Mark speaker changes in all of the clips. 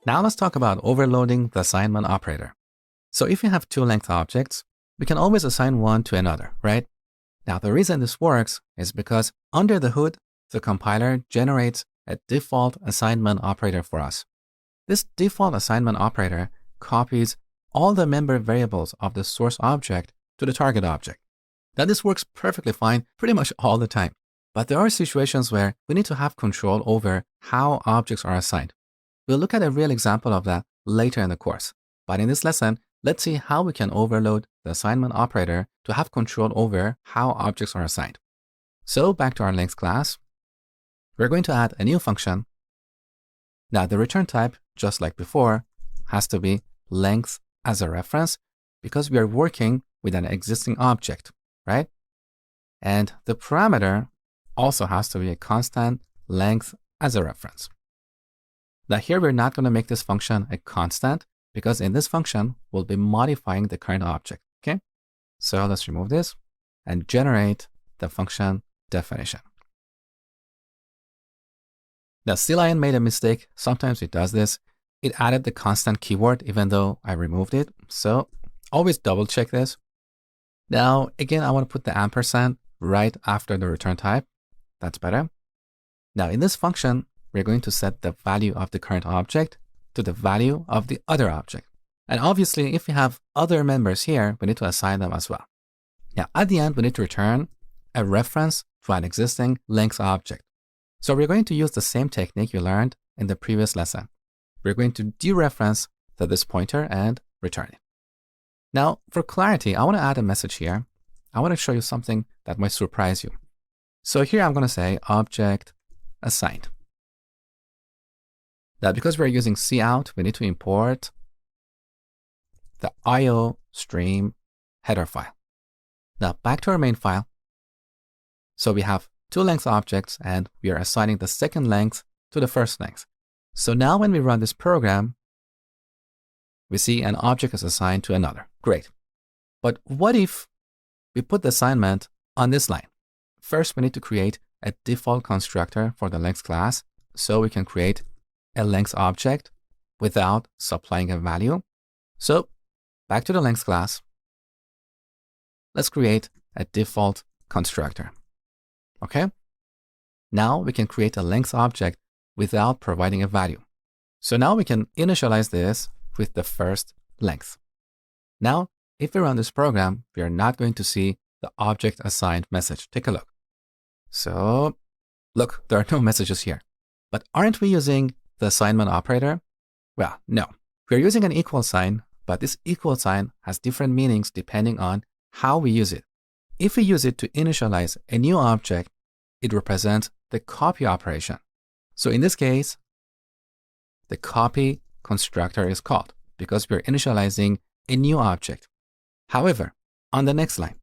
Speaker 1: Now let's talk about overloading the assignment operator. So if you have two length objects, we can always assign one to another, right? Now the reason this works is because under the hood, the compiler generates a default assignment operator for us. This default assignment operator copies all the member variables of the source object to the target object. Now this works perfectly fine pretty much all the time, but there are situations where we need to have control over how objects are assigned. We'll look at a real example of that later in the course, but in this lesson, let's see how we can overload the assignment operator to have control over how objects are assigned. So back to our length class, we're going to add a new function. Now the return type, just like before, has to be length as a reference because we are working with an existing object, right? And the parameter also has to be a constant length as a reference. Now here we're not going to make this function a constant because in this function, we'll be modifying the current object, okay? So let's remove this and generate the function definition. Now CLion made a mistake. Sometimes it does this. It added the constant keyword even though I removed it. So always double check this. Now, again, I want to put the ampersand right after the return type. That's better. Now in this function, we're going to set the value of the current object to the value of the other object. And obviously, if we have other members here, we need to assign them as well. Now, at the end, we need to return a reference to an existing length object. So we're going to use the same technique you learned in the previous lesson. We're going to dereference this pointer and return it. Now, for clarity, I want to add a message here. I want to show you something that might surprise you. So here I'm going to say object assigned. Now, because we're using cout, we need to import the IO stream header file. Now, back to our main file. So we have two length objects, and we are assigning the second length to the first length. So now when we run this program, we see an object is assigned to another. Great. But what if we put the assignment on this line? First, we need to create a default constructor for the length class so we can create a length object without supplying a value. So back to the length class. Let's create a default constructor. Okay. Now we can create a length object without providing a value. So now we can initialize this with the first length. Now, if we run this program, we are not going to see the object assigned message. Take a look. So look, there are no messages here. But aren't we using the assignment operator? Well, no. We're using an equal sign, but this equal sign has different meanings depending on how we use it. If we use it to initialize a new object, it represents the copy operation. So in this case, the copy constructor is called because we're initializing a new object. However, on the next line,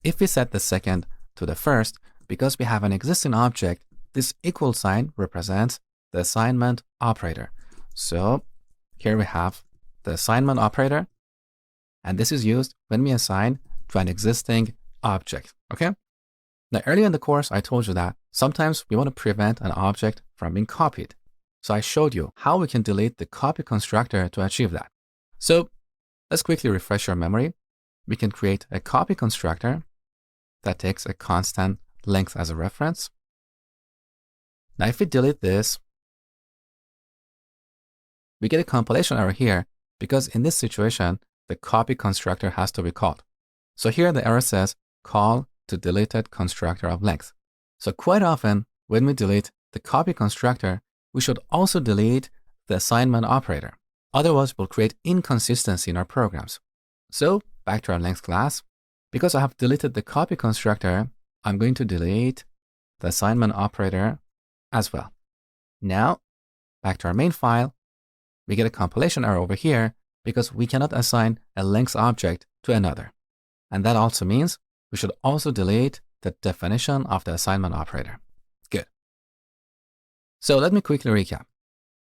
Speaker 1: if we set the second to the first, because we have an existing object, this equal sign represents the assignment operator. So here we have the assignment operator, and this is used when we assign to an existing object, okay? Now, earlier in the course, I told you that sometimes we want to prevent an object from being copied. So I showed you how we can delete the copy constructor to achieve that. So let's quickly refresh your memory. We can create a copy constructor that takes a constant length as a reference. Now, if we delete this, we get a compilation error here because in this situation, the copy constructor has to be called. So here the error says call to deleted constructor of length. So quite often when we delete the copy constructor, we should also delete the assignment operator. Otherwise, we'll create inconsistency in our programs. So back to our length class. Because I have deleted the copy constructor, I'm going to delete the assignment operator as well. Now, back to our main file, we get a compilation error over here because we cannot assign a length object to another. And that also means we should also delete the definition of the assignment operator. Good. So let me quickly recap.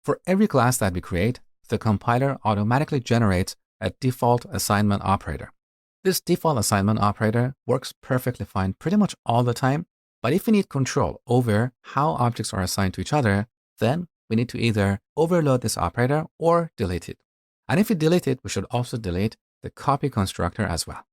Speaker 1: For every class that we create, the compiler automatically generates a default assignment operator. This default assignment operator works perfectly fine pretty much all the time, but if we need control over how objects are assigned to each other, then we need to either overload this operator or delete it. And if we delete it, we should also delete the copy constructor as well.